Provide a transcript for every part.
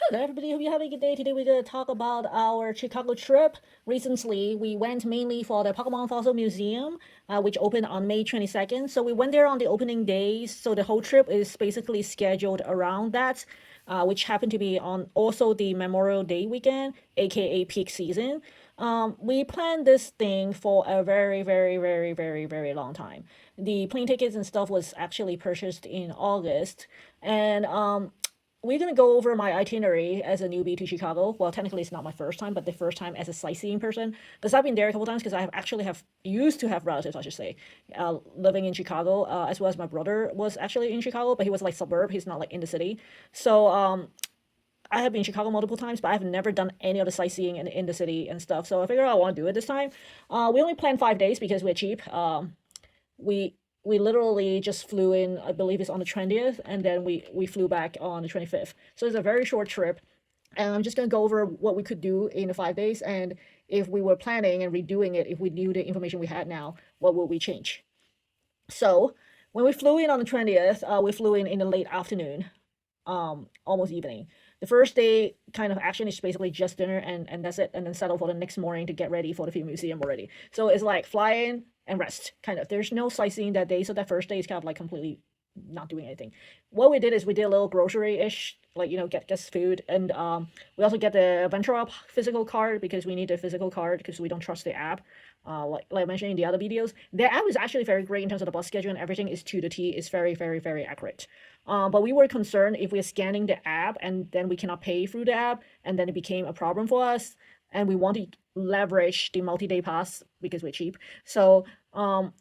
Hello, everybody. Hope you're having a good day. Today, we're going to talk about our Chicago trip. Recently, we went mainly for the Pokemon Fossil Museum, which opened on May 22nd. So, we went there on the opening days. So, the whole trip is basically scheduled around that, which happened to be on also the Memorial Day weekend, aka peak season. We planned this thing for a very, very, very, very, very long time. The plane tickets and stuff was actually purchased in August. And we're gonna go over my itinerary as a newbie to Chicago. Well, technically it's not my first time, but the first time as a sightseeing person. Because I've been there a couple times because I have actually have used to have relatives, I should say, living in Chicago, as well as my brother was actually in Chicago, but he was like suburb. He's not like in the city. So I have been in Chicago multiple times, but I've never done any of the sightseeing in the city and stuff. So I figured I want to do it this time. We only planned 5 days because we're cheap. We we literally just flew in, I believe it's on the 20th, and then we flew back on the 25th. So it's a very short trip. And I'm just gonna go over what we could do in the 5 days, and if we were planning and redoing it, if we knew the information we had now, what would we change? So when we flew in on the 20th, we flew in the late afternoon, almost evening. The first day kind of action is basically just dinner and that's it, and then settle for the next morning to get ready for the film museum already. So it's like fly in and rest, kind of. There's no sightseeing that day, so that first day is kind of like completely not doing anything. What we did is we did a little grocery ish, like get food, and we also get the Venture Up physical card because we need a physical card because we don't trust the app. Like I mentioned in the other videos, the app is actually very great in terms of the bus schedule and everything is to the T. It's very, very, very accurate. But we were concerned if we're scanning the app and then we cannot pay through the app, and then it became a problem for us. And we want to leverage the multi-day pass because we're cheap. So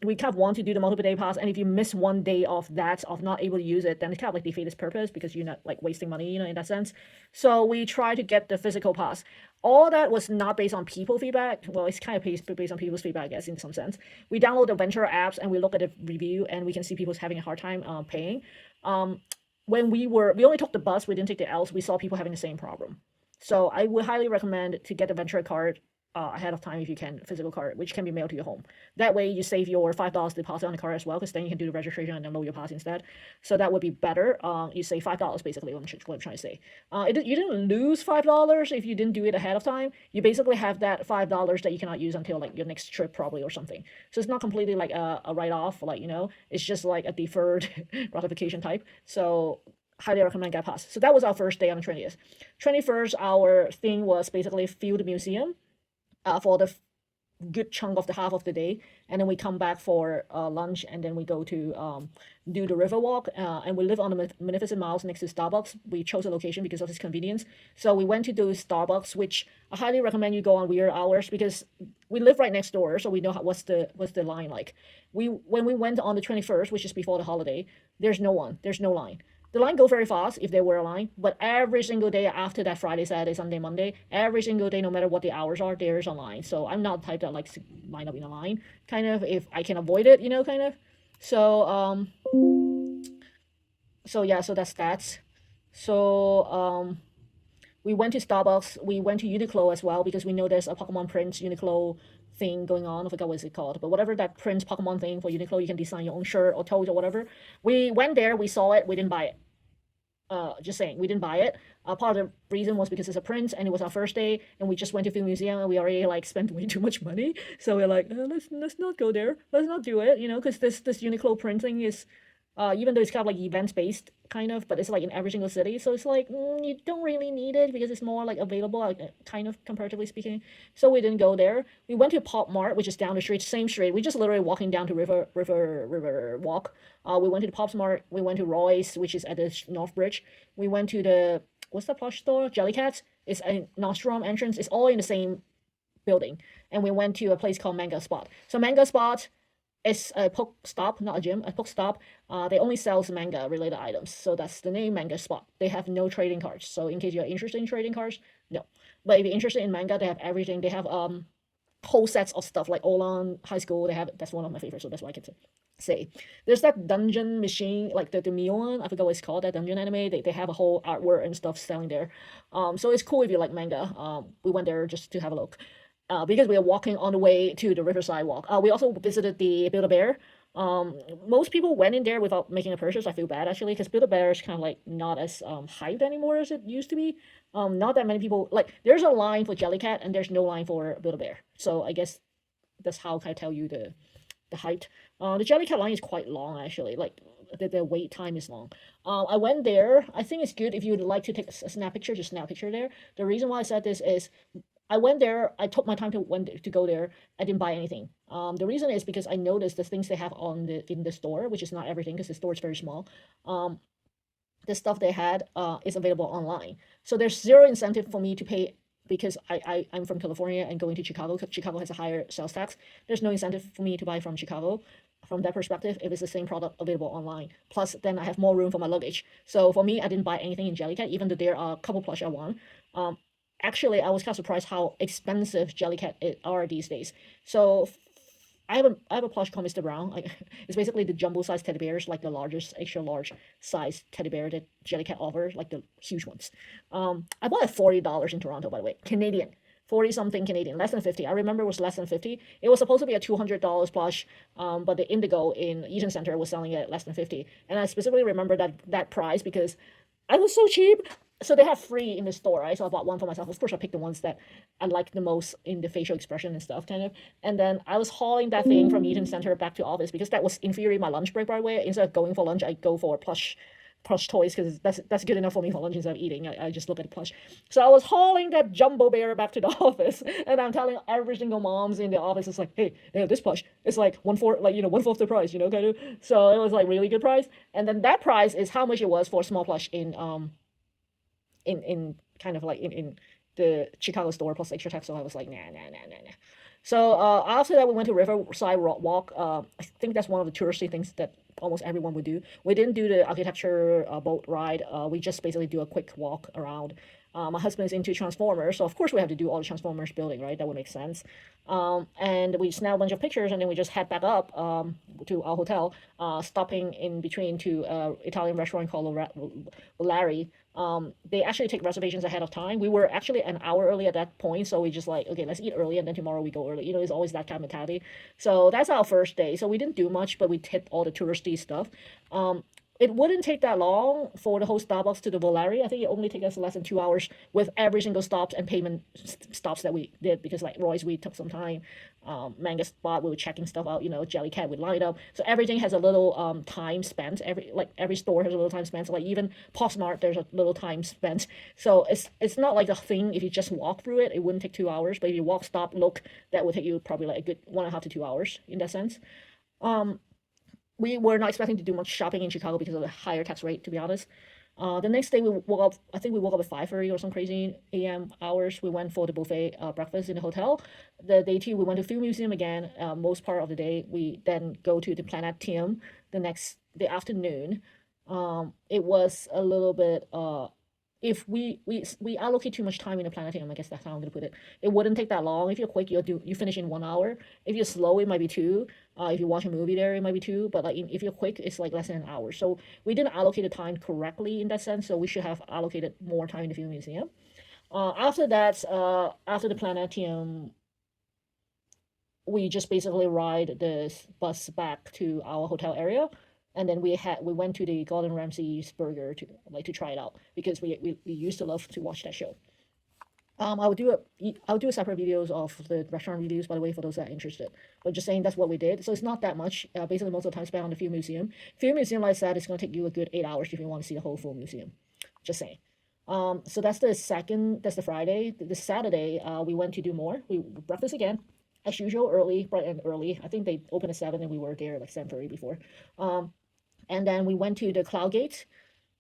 we kind of want to do the multiple day pass, and if you miss one day of that, of not able to use it, then it kind of like defeat its purpose because you're not like wasting money, in that sense. So we try to get the physical pass. All that was not based on people feedback. Well, it's kind of based on people's feedback, I guess, in some sense. We download the venture apps and we look at the review, and we can see people's having a hard time paying. Um, when we only took the bus, we didn't take the Ls. We saw people having the same problem. So I would highly recommend to get the venture card ahead of time if you can, physical card, which can be mailed to your home. That way you save your $5 deposit on the card as well, because then you can do the registration and then load your pass instead. So that would be better. You save $5 basically, what I'm trying to say. You didn't lose $5 if you didn't do it ahead of time. You basically have that $5 that you cannot use until like your next trip probably or something. So it's not completely like a write-off, like, it's just like a deferred ratification type. So highly recommend get pass. So that was our first day on the 20th. 21st, our thing was basically field museum for the good chunk of the half of the day, and then we come back for lunch, and then we go to do the river walk, and we live on the Magnificent Miles next to Starbucks. We chose a location because of its convenience, so we went to do Starbucks, which I highly recommend you go on weird hours because we live right next door, so we know what's the line like. When we went on the 21st, which is before the holiday, there's no line. The line go very fast if there were a line, but every single day after that, Friday, Saturday, Sunday, Monday, every single day, no matter what the hours are, there is a line. So I'm not the type that likes to line up in a line, kind of, if I can avoid it, kind of. So yeah, so that's that. So we went to Starbucks. We went to Uniqlo as well because we know there's a Pokemon Prince Uniqlo thing going on. I forgot what it's called, but whatever that Prince Pokemon thing for Uniqlo, you can design your own shirt or toes or whatever. We went there, we saw it, we didn't buy it. Just saying, we didn't buy it. Part of the reason was because it's a print and it was our first day, and we just went to film museum and we already like spent way too much money. So we're like, let's not go there. Let's not do it. Because this Uniqlo printing is, even though it's kind of like events based kind of, but it's like in every single city. So it's like you don't really need it because it's more like available, like, kind of comparatively speaking. So we didn't go there. We went to Pop Mart, which is down the street, same street. We just literally walking down to River Walk. We went to the Pop Mart. We went to Roy's, which is at the North Bridge. We went to the, what's the plush store? Jellycats. It's a Nostrum entrance. It's all in the same building. And we went to a place called Manga Spot. So Manga Spot, it's a Poke Stop, not a gym, a Poke Stop. They only sells manga related items, so that's the name, Manga Spot. They have no trading cards, so in case you're interested in trading cards, no. But if you're interested in manga, they have everything. They have whole sets of stuff like Olan High School. They have, that's one of my favorites, so that's why I can say. There's that dungeon machine, like the Mio one. I forgot what it's called. That dungeon anime. They have a whole artwork and stuff selling there. So it's cool if you like manga. We went there just to have a look. Because we are walking on the way to the Riverside Walk. We also visited the Build-A-Bear. Most people went in there without making a purchase. I feel bad actually because Build-A-Bear is kind of like not as hyped anymore as it used to be. Not that many people like. There's a line for Jellycat and there's no line for Build-A-Bear. So I guess that's how can I tell you the height. The Jellycat line is quite long actually. Like the wait time is long. I went there. I think it's good if you'd like to take a snap picture, just snap a picture there. The reason why I said this is I went there. I took my time to go there. I didn't buy anything. The reason is because I noticed the things they have on in the store, which is not everything because the store is very small. Um, the stuff they had is available online. So there's zero incentive for me to pay because I'm from California and going to Chicago. Chicago has a higher sales tax. There's no incentive for me to buy from Chicago. From that perspective, if it's the same product available online, plus then I have more room for my luggage. So for me, I didn't buy anything in Jellycat, even though there are a couple plush I want. Um, Actually, I was kind of surprised how expensive Jellycat are these days. So I have a plush called Mr. Brown. Like it's basically the jumbo size teddy bears, like the largest, extra large size teddy bear that Jellycat offers, like the huge ones. I bought it $40 in Toronto, by the way, Canadian. 40 something Canadian, less than 50. I remember it was less than 50. It was supposed to be a $200 plush, but the Indigo in Eaton Center was selling it at less than 50. And I specifically remember that price because I was so cheap. So they have free in the store, right? So I bought one for myself. Of course, I picked the ones that I like the most in the facial expression and stuff, kind of. And then I was hauling that thing from Eaton Center back to office because that was inferior my lunch break, by the way. Instead of going for lunch, I go for plush toys because that's good enough for me for lunch instead of eating. I just look at the plush. So I was hauling that jumbo bear back to the office, and I'm telling every single moms in the office, it's like, hey, they have this plush. It's like one fourth the price, kind of. So it was like really good price. And then that price is how much it was for a small plush in kind of like in the Chicago store plus extra tax. So I was like, nah. So after that, we went to Riverside Walk. I think that's one of the touristy things that almost everyone would do. We didn't do the architecture boat ride. We just basically do a quick walk around. My husband's into Transformers, so of course we have to do all the Transformers building, right? That would make sense. And we snap a bunch of pictures, and then we just head back up to our hotel, stopping in between to Italian restaurant called Larry. They actually take reservations ahead of time. We were actually an hour early at that point, so we just like, okay, let's eat early, and then tomorrow we go early. It's always that kind of mentality. So that's our first day. So we didn't do much, but we hit all the touristy stuff. It wouldn't take that long for the whole Starbucks to the Volare. I think it only took us less than 2 hours with every single stops and payment stops that we did because like Roy's we took some time. Manga Spot we were checking stuff out. Jellycat would line up. So everything has a little time spent. Every store has a little time spent. So like even Postmart there's a little time spent. So it's not like a thing if you just walk through it. It wouldn't take 2 hours. But if you walk, stop, look, that would take you probably like a good 1.5 to 2 hours in that sense. Um, we were not expecting to do much shopping in Chicago because of the higher tax rate, to be honest. The next day we woke up. I think we woke up at 5:30 or some crazy a.m. hours. We went for the buffet breakfast in the hotel. The day two we went to Film Museum again. Most part of the day we then go to the Planetium the afternoon. It was a little bit if we allocate too much time in the planetarium, I guess that's how I'm gonna put it. It wouldn't take that long. If you're quick, you finish in 1 hour. If you're slow, it might be two. If you watch a movie there, it might be two. But like if you're quick, it's like less than an hour. So we didn't allocate the time correctly in that sense. So we should have allocated more time in the film museum. After that, after the planetarium, we just basically ride the bus back to our hotel area, and then we went to the Gordon Ramsay's burger to try it out because we used to love to watch that show. I'll do a separate videos of the restaurant reviews, by the way, for those that are interested. But just saying that's what we did. So it's not that much. Basically, most of the time spent on the film museum. Film museum, like I said, is going to take you a good 8 hours if you want to see the whole full museum. Just saying. So that's the Friday. The Saturday, we went to do more. We breakfast again, as usual, early, bright and early. I think they opened at 7 and we were there like 7:30 before. And then we went to the Cloud Gate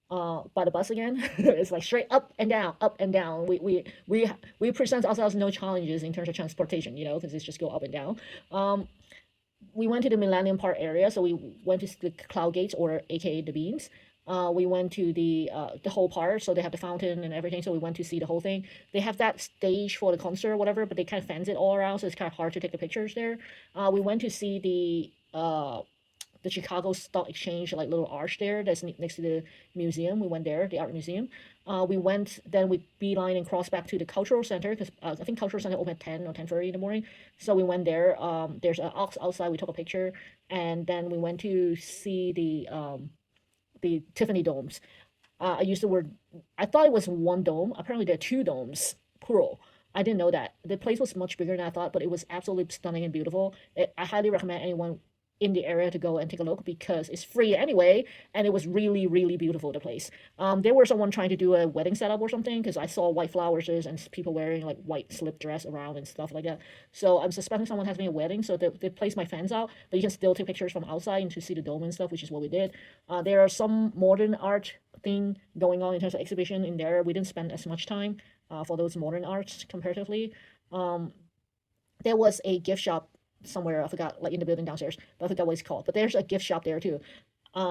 by the bus again. It's like straight up and down, up and down. We present ourselves no challenges in terms of transportation, because it's just go up and down. We went to the Millennium Park area, so we went to the Cloud Gates, or aka the Beans. We went to the whole park, so they have the fountain and everything. So we went to see the whole thing. They have that stage for the concert or whatever, but they kind of fence it all around, so it's kind of hard to take the pictures there. We went to see the the Chicago Stock Exchange like little arch there that's next to the museum. We went there, the art museum. We went, then we beeline and cross back to the cultural center because I think cultural center opened at 10 or 10:30 in the morning. So we went there. There's an ox outside. We took a picture, and then we went to see the Tiffany domes. I used the word. I thought it was one dome. Apparently, there are two domes. Plural. I didn't know that. The place was much bigger than I thought, but it was absolutely stunning and beautiful. I highly recommend anyone in the area to go and take a look because it's free anyway, and it was really, really beautiful, the place. There was someone trying to do a wedding setup or something because I saw white flowers and people wearing like white slip dress around and stuff like that. So I'm suspecting someone has been a wedding, so they placed my fans out, but you can still take pictures from outside and to see the dome and stuff, which is what we did. There are some modern art thing going on in terms of exhibition in there. We didn't spend as much time for those modern arts comparatively. Um, there was a gift shop somewhere, I forgot, like in the building downstairs, but I forgot what it's called. But there's a gift shop there too.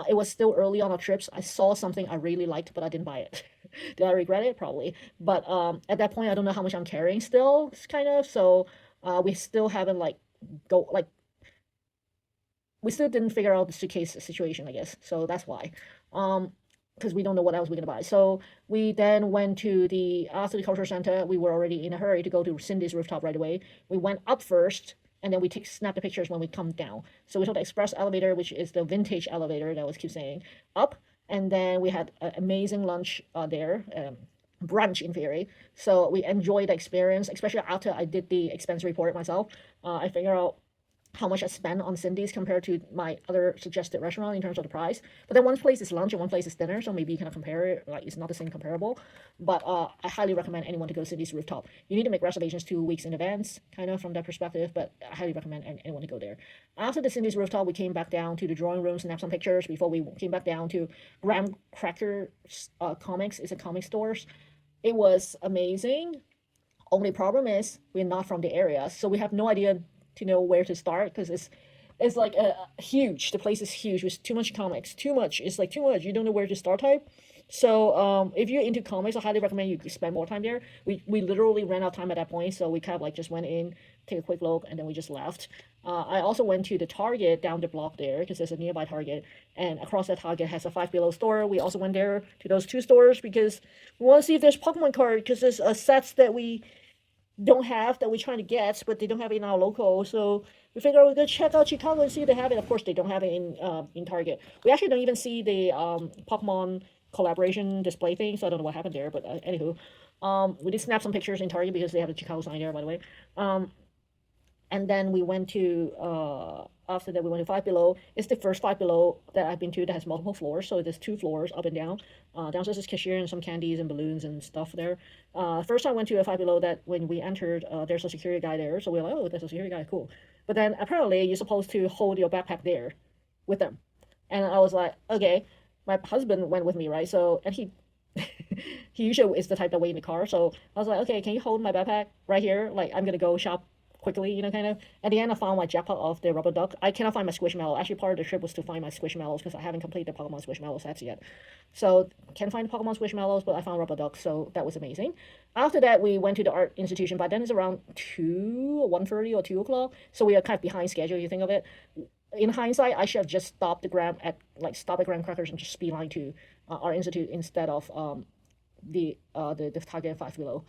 It was still early on our trips. I saw something I really liked, but I didn't buy it. Did I regret it? Probably. But at that point, I don't know how much I'm carrying still, kind of. So we still haven't like go like we still didn't figure out the suitcase situation, I guess. So that's why. Um, because we don't know what else we're gonna buy. So we then went to the after the cultural center. We were already in a hurry to go to Cindy's rooftop right away. We went up first, and then we snap the pictures when we come down. So we took the express elevator, which is the vintage elevator that I was keep saying, up, and then we had an amazing lunch there. Brunch in theory, so we enjoyed the experience, especially after I did the expense report myself. I figured out how much I spend on Cindy's compared to my other suggested restaurant in terms of the price. But then one place is lunch and one place is dinner, so maybe you can compare it. Like it's not the same comparable. But I highly recommend anyone to go to Cindy's Rooftop. You need to make reservations 2 weeks in advance, kind of from that perspective. But I highly recommend anyone to go there. After the Cindy's Rooftop, we came back down to the drawing room, snapped some pictures before we came back down to Graham Cracker Comics. It's a comic stores. It was amazing. Only problem is we're not from the area, so we have no idea to know where to start because it's like huge. The place is huge with too much comics. Too much. It's like too much. You don't know where to start type. So if you're into comics, I highly recommend you spend more time there. We literally ran out of time at that point, so we kind of like just went in, take a quick look, and then we just left. I also went to the Target down the block there because there's a nearby Target, and across that Target has a Five Below store. We also went there to those two stores because we want to see if there's Pokemon card because there's sets that we don't have that we're trying to get, but they don't have it in our local. So we figure we're gonna check out Chicago and see if they have it. Of course, they don't have it in Target. We actually don't even see the Pokemon collaboration display thing, so I don't know what happened there. But anywho, we did snap some pictures in Target because they have the Chicago sign there, by the way. And then we went to after that we went to Five Below. It's the first Five Below that I've been to that has multiple floors. So there's two floors up and down. Downstairs is cashier and some candies and balloons and stuff there. First time I went to a Five Below that when we entered, there's a security guy there. So we're like, oh, there's a security guy, cool. But then apparently you're supposed to hold your backpack there with them. And I was like, okay. My husband went with me, right? So and he usually is the type that wait in the car. So I was like, okay, can you hold my backpack right here? Like I'm gonna go shop quickly, kind of. At the end, I found my jackpot of the rubber duck. I cannot find my squishmallow. Actually, part of the trip was to find my squishmallows because I haven't completed the Pokemon squishmallow sets yet. So, can't find the Pokemon squishmallows, but I found rubber duck, so that was amazing. After that, we went to the art institution. By then, it's around 2 or 1:30 or 2 o'clock, so we are kind of behind schedule, you think of it. In hindsight, I should have just stopped at Graham Crackers and just beeline to our institute instead of the Target Five Below.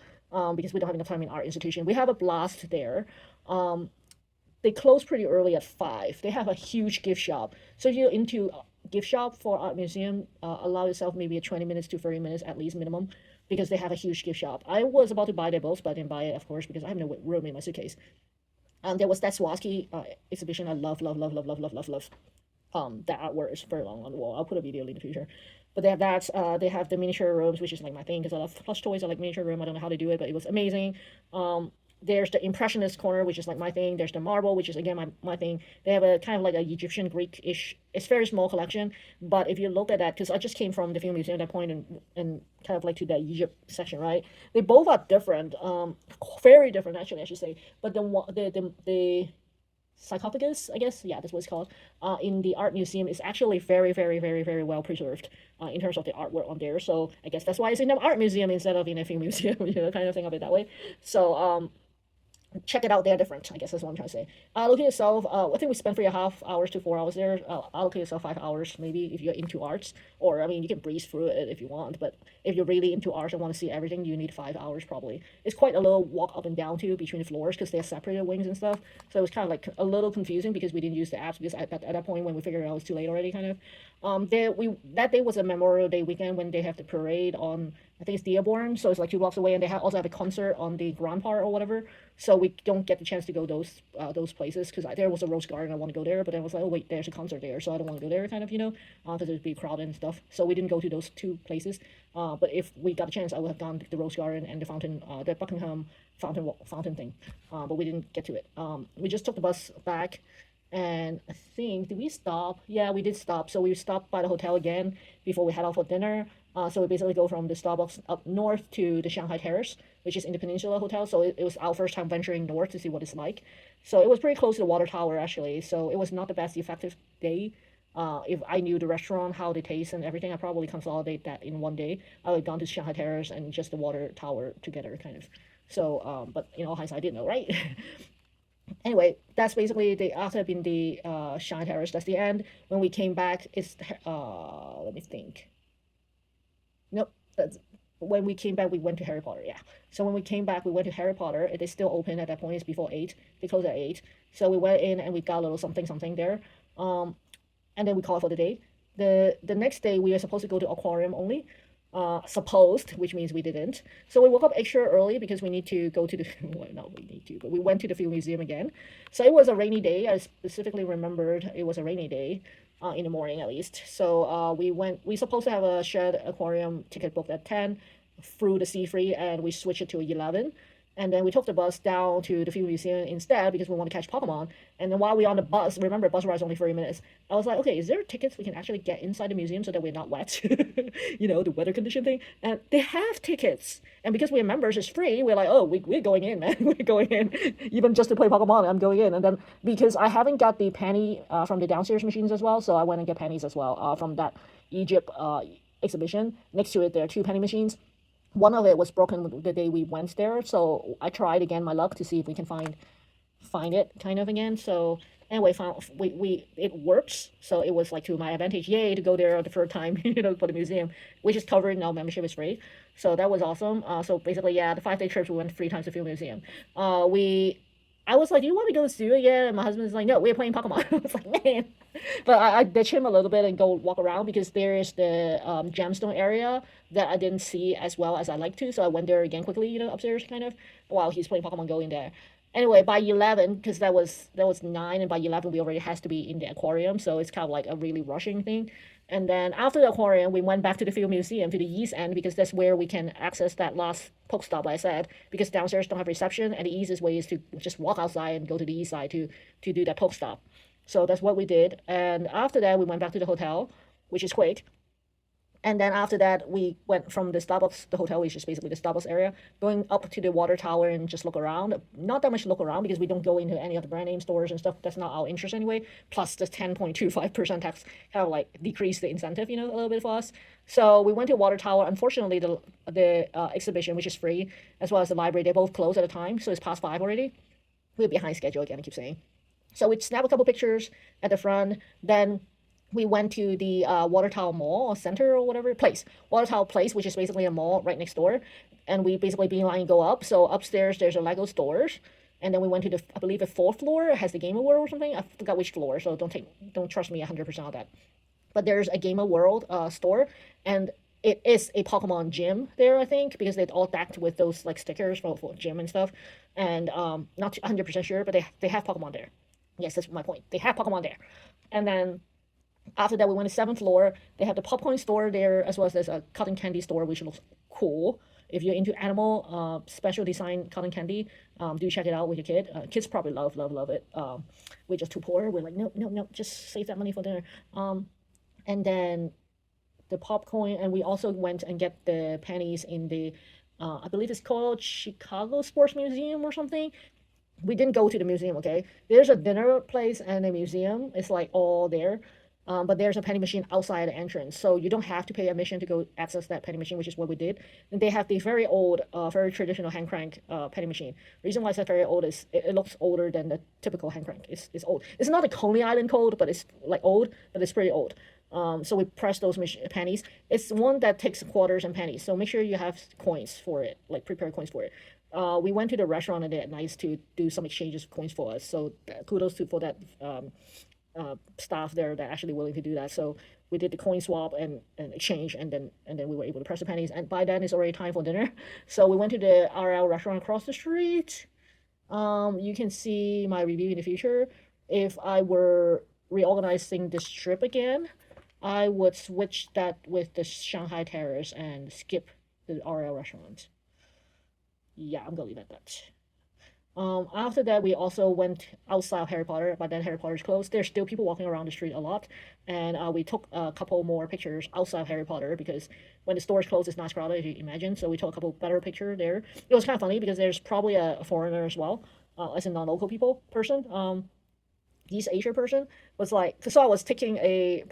Because we don't have enough time in our institution. We have a blast there. They close pretty early at 5. They have a huge gift shop. So if you're into gift shop for art museum, allow yourself maybe a 20 minutes to 30 minutes at least minimum because they have a huge gift shop. I was about to buy their books, but I didn't buy it, of course, because I have no room in my suitcase. There was that Swarovski exhibition. I love, love, love, love, love, love, love, love. That artwork is very long on the wall. I'll put a video in the future. But they have that. They have the miniature rooms, which is like my thing because I love plush toys. I like miniature room. I don't know how to do it, but it was amazing. There's the impressionist corner, which is like my thing. There's the marble, which is again my thing. They have a kind of like a Egyptian Greek-ish. It's very small collection, but if you look at that, because I just came from the film museum at that point and kind of like to the Egypt section, right? They both are different, very different actually, I should say. But the sarcophagus, I guess, yeah, that's what it's called, in the art museum is actually very, very, very, very well preserved in terms of the artwork on there. So I guess that's why it's in the art museum instead of in a film museum, kind of think of it that way. So check it out. They're different. I guess that's what I'm trying to say. Allocate yourself. I think we spent 3.5 hours to 4 hours there. Allocate yourself 5 hours maybe if you're into arts, or I mean you can breeze through it if you want. But if you're really into arts and want to see everything, you need 5 hours probably. It's quite a little walk up and down too between the floors because they're separated wings and stuff. So it was kind of like a little confusing because we didn't use the apps because at that point when we figured out it was too late already, kind of. There we that day was a Memorial Day weekend when they have the parade on, I think it's Dearborn, so it's like 2 blocks away, and they also have a concert on the Grand Park or whatever. So we don't get the chance to go those places because there was a rose garden. I want to go there, but then I was like, oh wait, there's a concert there, so I don't want to go there, kind of, because it'd be crowded and stuff. So we didn't go to those two places. But if we got a chance, I would have gone to the rose garden and the fountain, the Buckingham fountain thing. But we didn't get to it. We just took the bus back. And I think, did we stop? Yeah, we did stop. So we stopped by the hotel again before we head out for dinner. So we basically go from the Starbucks up north to the Shanghai Terrace, which is in the Peninsula Hotel. So it was our first time venturing north to see what it's like. So it was pretty close to the water tower, actually. So it was not the best effective day. If I knew the restaurant, how they taste and everything, I probably consolidate that in one day. I would have gone to Shanghai Terrace and just the water tower together, kind of. So, but in all hindsight, I didn't know, right? Anyway, that's basically the after being the Shanghai Terrace. That's the end. When we came back, it's let me think. Nope. That's when we came back. We went to Harry Potter. Yeah. So when we came back, we went to Harry Potter. It is still open at that point. It's before 8. They close at 8. So we went in and we got a little something something there. Um, and then we called for the day. The next day we were supposed to go to aquarium only. Supposed, which means we didn't. So we woke up extra early because we need to go to the well, not we need to, but we went to the Field Museum again. So it was a rainy day. I specifically remembered it was a rainy day, in the morning at least. So we went. We supposed to have a shared aquarium ticket booked at 10 through the Sea Free, and we switched it to 11. And then we took the bus down to the Field Museum instead because we want to catch Pokemon. And then while we are on the bus, remember, bus ride is only 30 minutes. I was like, okay, is there tickets we can actually get inside the museum so that we're not wet? The weather condition thing. And they have tickets. And because we're members, it's free. We're like, oh, we're going in, man. We're going in. Even just to play Pokemon, I'm going in. And then because I haven't got the penny from the downstairs machines as well, so I went and get pennies as well from that Egypt exhibition. Next to it, there are two penny machines. One of it was broken the day we went there, so I tried again my luck to see if we can find it kind of again. So anyway, found we it works. So it was like to my advantage. Yay to go there the third time, for the museum, which is covered now. Membership is free, so that was awesome. So basically, yeah, the 5-day trips we went 3 times to Field Museum. We I was like, do you want to go to the zoo again? And my husband's like, no, we're playing Pokemon. I was like, man. But I ditch him a little bit and go walk around because there is the gemstone area that I didn't see as well as I like to. So I went there again quickly, upstairs kind of, while he's playing Pokemon Go in there. Anyway, by 11, because that was 9, and by 11 we already has to be in the aquarium, so it's kind of like a really rushing thing. And then after the aquarium, we went back to the Field Museum to the east end because that's where we can access that last Pokestop, like I said, because downstairs don't have reception, and the easiest way is to just walk outside and go to the east side to do that Pokestop. So that's what we did. And after that, we went back to the hotel, which is quick. And then after that, we went from the Starbucks, the hotel, which is basically the Starbucks area, going up to the water tower and just look around. Not that much look around because we don't go into any of the brand name stores and stuff. That's not our interest anyway. Plus, the 10.25% tax kind of like decreased the incentive, a little bit for us. So we went to water tower. Unfortunately, the exhibition, which is free, as well as the library, they both closed at the time. So it's past 5 already. We're behind schedule again, I keep saying. So we snapped a couple pictures at the front. Then we went to the Water Tower Mall or Center or whatever place, Water Tower Place, which is basically a mall right next door. And we basically beeline and go up. So upstairs there's a Lego stores, and then we went to I believe the fourth floor. It has the Gamer World or something. I forgot which floor, so don't trust me 100% on that. But there's a Gamer World store, and it is a Pokemon gym there, I think, because they're all decked with those like stickers for gym and stuff. And not 100% sure, but they have Pokemon there. Yes, that's my point. They have Pokemon there. And then after that, we went to 7th floor. They have the popcorn store there, as well as there's a cotton candy store, which looks cool. If you're into animal, special design cotton candy, do check it out with your kid. Kids probably love it. We're just too poor. We're like, no, no, no, just save that money for dinner. And then the popcorn, and we also went and get the pennies in the, I believe it's called Chicago Sports Museum or something. We didn't go to the museum, okay? There's a dinner place and a museum. It's like all there. But there's a penny machine outside the entrance, so you don't have to pay admission to go access that penny machine, which is what we did. And they have the very old, very traditional hand crank penny machine. Reason why I said very old is it looks older than the typical hand crank. It's old. It's not a Coney Island code, but it's like old, but it's pretty old. So we press those pennies. It's one that takes quarters and pennies, so make sure you have coins for it, like prepared coins for it. We went to the restaurant and they had nice to do some exchanges of coins for us. So kudos to for that staff there that actually willing to do that. So we did the coin swap and exchange, and then we were able to press the pennies. And by then it's already time for dinner. So we went to the RL restaurant across the street. You can see my review in the future. If I were reorganizing this trip again, I would switch that with the Shanghai Terrace and skip the RL restaurant. Yeah, I'm gonna leave it at that. After that, we also went outside of Harry Potter, but then Harry Potter's closed. There's still people walking around the street a lot, and we took a couple more pictures outside of Harry Potter because when the stores closed, it's not crowded, as you imagine. So we took a couple better pictures there. It was kind of funny because there's probably a foreigner as well, as a non-local people person. East Asia person was like, so I was taking a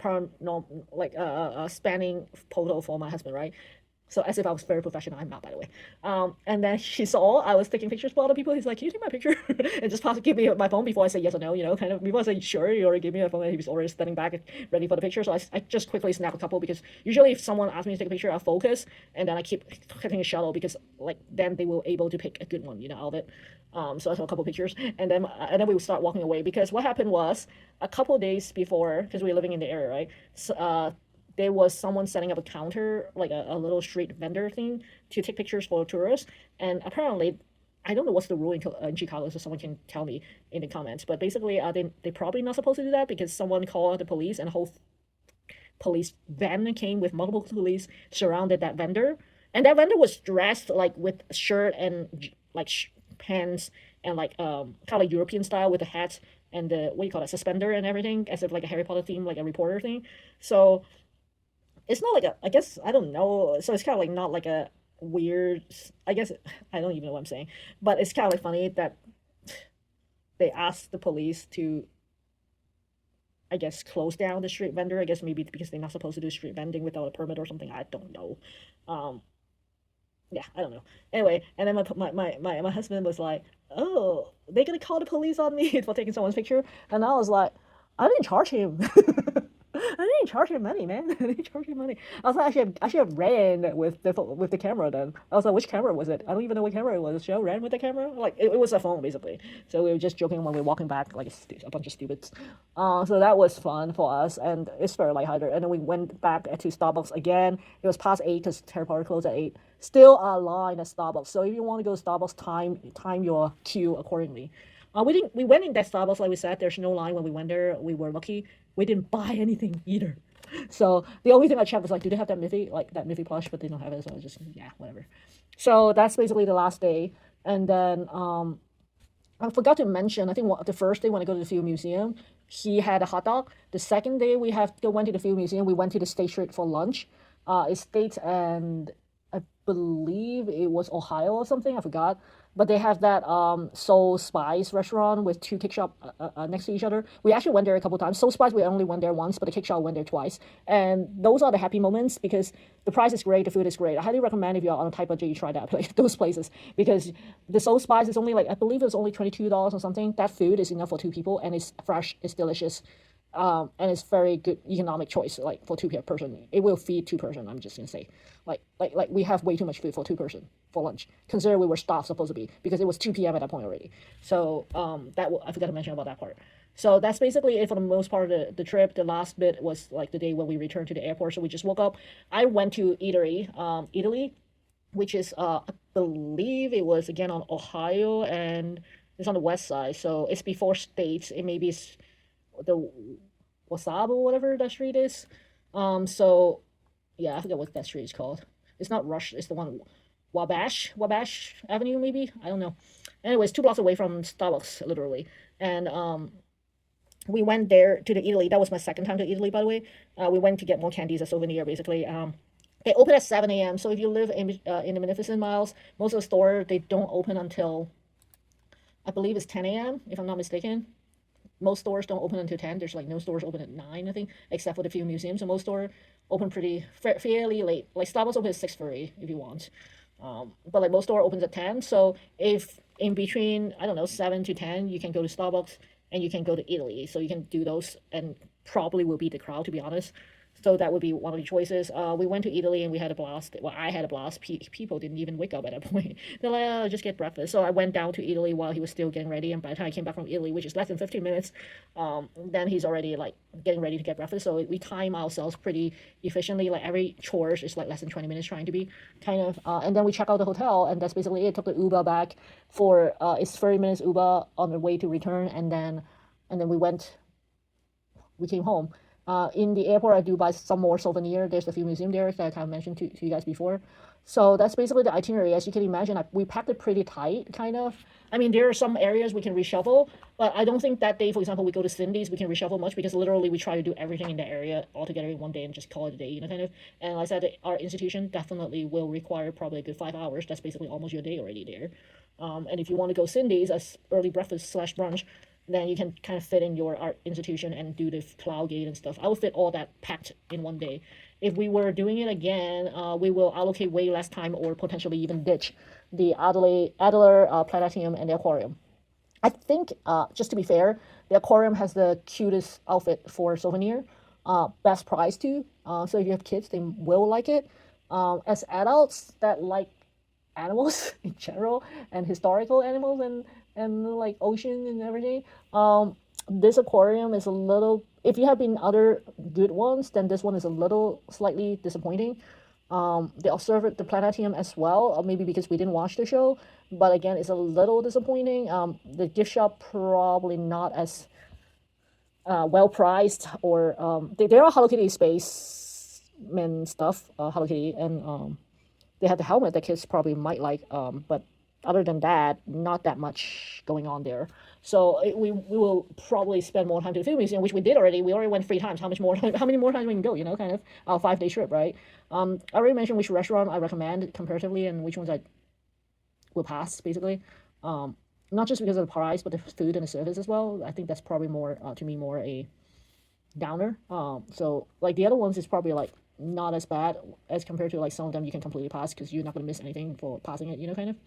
like a spanning photo for my husband, right? So as if I was very professional. I'm not, by the way. And then she saw I was taking pictures for other people. He's like, "Can you take my picture?" and just give me my phone before I say yes or no. Kind of before I say sure, you already give me my phone. And he was already standing back ready for the picture. So I just quickly snap a couple because usually if someone asks me to take a picture, I'll focus and then I keep clicking a shuttle because like then they will able to pick a good one, out of it. So I took a couple pictures and then we would start walking away because what happened was a couple days before because we were living in the area, right? So, there was someone setting up a counter, like a little street vendor thing, to take pictures for tourists. And apparently, I don't know what's the rule in Chicago, so someone can tell me in the comments. But basically, they probably not supposed to do that because someone called the police and a whole police van came with multiple police surrounded that vendor. And that vendor was dressed like with shirt and like pants and like kind of like European style with the hat and the what do you call it suspender and everything as if like a Harry Potter theme, like a reporter thing. So it's not like a I guess I don't know. So it's kind of like not like a weird. I guess I don't even know what I'm saying, but it's kind of like funny that they asked the police to I guess close down the street vendor. I guess maybe because they're not supposed to do street vending without a permit or something. I don't know. Um, yeah, I don't know. Anyway, and then my husband was like, "Oh, they're gonna call the police on me for taking someone's picture," and I was like, "I didn't charge him." I didn't charge him money, man. I didn't charge him money. I was like, I should have ran with the camera then. I was like, which camera was it? I don't even know what camera it was. Should I ran with the camera? Like it was a phone basically. So we were just joking when we were walking back, like a bunch of stupids. So that was fun for us, and it's very lighthearted. And then we went back to Starbucks again. It was past 8 because Harry Potter closed at 8. Still a line at Starbucks. So if you want to go to Starbucks, time your queue accordingly. We went in that Starbucks like we said. There's no line when we went there. We were lucky. We didn't buy anything either. So the only thing I checked was like, do they have that Miffy plush? But they don't have it. So I was just yeah, whatever. So that's basically the last day. And then I forgot to mention. I think the first day when I go to the Field Museum, he had a hot dog. The second day went to the Field Museum. We went to the State Street for lunch. It's State and I believe it was Ohio or something. I forgot. But they have that Seoul Spice restaurant with two cake shop next to each other. We actually went there a couple times. Soul Spice we only went there once, but the cake shop went there twice. And those are the happy moments because the price is great, the food is great. I highly recommend if you're on a type of J, you try those places because the Soul Spice is only like I believe it's only $22 or something. That food is enough for two people and it's fresh, it's delicious. And it's very good economic choice, like for two per person. It will feed two person. I'm just gonna say, like we have way too much food for two person for lunch. Consider we were staff supposed to be because it was 2 p.m. at that point already. So I forgot to mention about that part. So that's basically it for the most part of the trip. The last bit was like the day when we returned to the airport. So we just woke up. I went to Italy, which is I believe it was again on Ohio and it's on the west side. So it's before states. It maybe it's the Wasabi or whatever that street is. So yeah, I forget what that street is called. It's not Rush. It's the one Wabash Avenue maybe. I don't know. Anyways, 2 blocks away from Starbucks, literally. And we went there to the Italy. That was my second time to Italy, by the way. We went to get more candies, a souvenir, basically. They open at 7 a.m. So if you live in the Magnificent Miles, most of the store they don't open until I believe it's 10 a.m. if I'm not mistaken. Most stores don't open until 10. There's like no stores open at 9, I think, except for the few museums. So most stores open pretty fairly late. Like Starbucks opens at 6:30 if you want. But like most store opens at 10. So if in between, I don't know, 7 to 10, you can go to Starbucks and you can go to Italy. So you can do those and probably will beat the crowd, to be honest. So that would be one of the choices. We went to Italy and we had a blast. Well, I had a blast. People didn't even wake up at that point. They're like, oh, just get breakfast. So I went down to Italy while he was still getting ready. And by the time I came back from Italy, which is less than 15 minutes, then he's already like getting ready to get breakfast. So we time ourselves pretty efficiently. Like every chores is like less than 20 minutes trying to be kind of. And then we check out the hotel and that's basically it. Took the Uber back for, it's 30 minutes Uber on the way to return. And then we came home. In the airport, I do buy some more souvenir. There's a few museum there that I kind of mentioned to you guys before. So that's basically the itinerary. As you can imagine, we packed it pretty tight, kind of. I mean, there are some areas we can reshuffle, but I don't think that day, for example, we go to Cindy's, we can reshuffle much because literally we try to do everything in the area all together in one day and just call it a day, kind of. And like I said, our institution definitely will require probably a good 5 hours. That's basically almost your day already there. And if you want to go Cindy's as early breakfast slash brunch, then you can kind of fit in your art institution and do the cloud gate and stuff. I will fit all that packed in one day. If we were doing it again, we will allocate way less time or potentially even ditch the Adler Planetarium and the aquarium. I think, just to be fair, the aquarium has the cutest outfit for souvenir, best price too. So if you have kids, they will like it. As adults that like animals in general and historical animals and like ocean and everything. This aquarium is a little. If you have been other good ones, then this one is a little slightly disappointing. They observed the planetarium as well, maybe because we didn't watch the show. But again, it's a little disappointing. The gift shop probably not as well priced, or there are Hello Kitty spaceman stuff, Hello Kitty, and they have the helmet that kids probably might like, but other than that, not that much going on there. So we will probably spend more time to the film museum, which we did already. We already went 3 times. How many more times we can go? Kind of our 5-day trip, right? I already mentioned which restaurant I recommend comparatively and which ones I will pass, basically. Not just because of the price, but the food and the service as well. I think that's probably more to me more a downer. So like the other ones is probably like not as bad as compared to like some of them you can completely pass because you're not going to miss anything for passing it, kind of.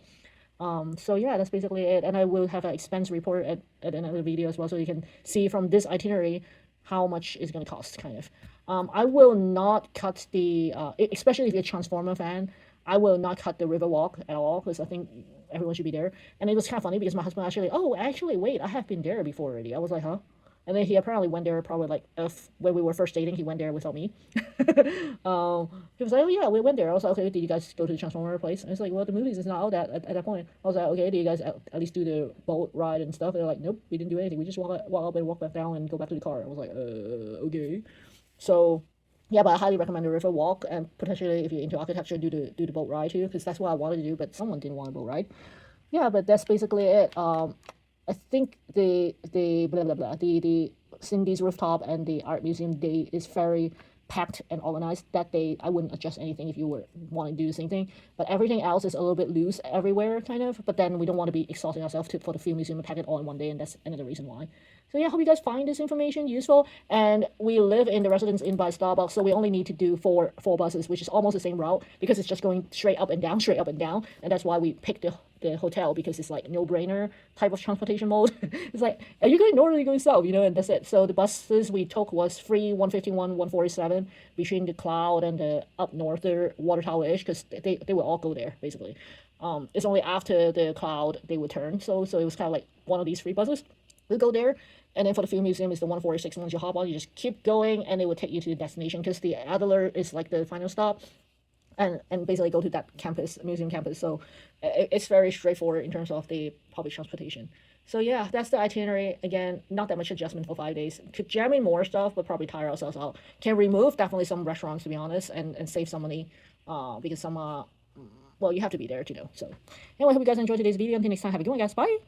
So yeah, that's basically it. And I will have an expense report at another video as well, so you can see from this itinerary how much it's going to cost, kind of. I will not cut the, especially if you're a Transformer fan, I will not cut the river walk at all because I think everyone should be there. And it was kind of funny because my husband actually, wait, I have been there before already. I was like, huh? And then he apparently went there probably like when we were first dating, he went there without me. He was like, oh yeah, we went there. I was like, okay, did you guys go to the Transformer place? And it's like, well, the movies is not out at that point. I was like, okay, did you guys at least do the boat ride and stuff? And they're like, nope, we didn't do anything. We just walk up and walk back down and go back to the car. I was like, okay. So yeah, but I highly recommend the river walk and potentially if you're into architecture, do the boat ride too, because that's what I wanted to do, but someone didn't want a boat ride. Yeah, but that's basically it. I think the blah blah blah the Cindy's rooftop and the art museum day is very packed and organized. That day I wouldn't adjust anything if you were want to do the same thing. But everything else is a little bit loose everywhere, kind of. But then we don't want to be exhausting ourselves for the film museum and pack it all in one day, and that's another reason why. So yeah, I hope you guys find this information useful. And we live in the Residence Inn by Starbucks, so we only need to do four buses, which is almost the same route because it's just going straight up and down, and that's why we picked the hotel because it's like no-brainer type of transportation mode. It's like, are you going north or are you going south? And that's it. So the buses we took was 151, 147 between the Cloud and the up norther Water Tower-ish because they will all go there basically. It's only after the Cloud they would turn. So it was kind of like one of these 3 buses. We'll go there, and then for the film museum is the 146 ones you hop on. You just keep going, and it will take you to the destination because the Adler is like the final stop. And basically go to that museum campus. So it's very straightforward in terms of the public transportation. So yeah, that's the itinerary. Again, not that much adjustment for 5 days. Could jam in more stuff, but probably tire ourselves out. Can remove definitely some restaurants, to be honest, and save some money. Because some well, you have to be there to know. So anyway, hope you guys enjoyed today's video. Until next time, have a good one, guys. Bye.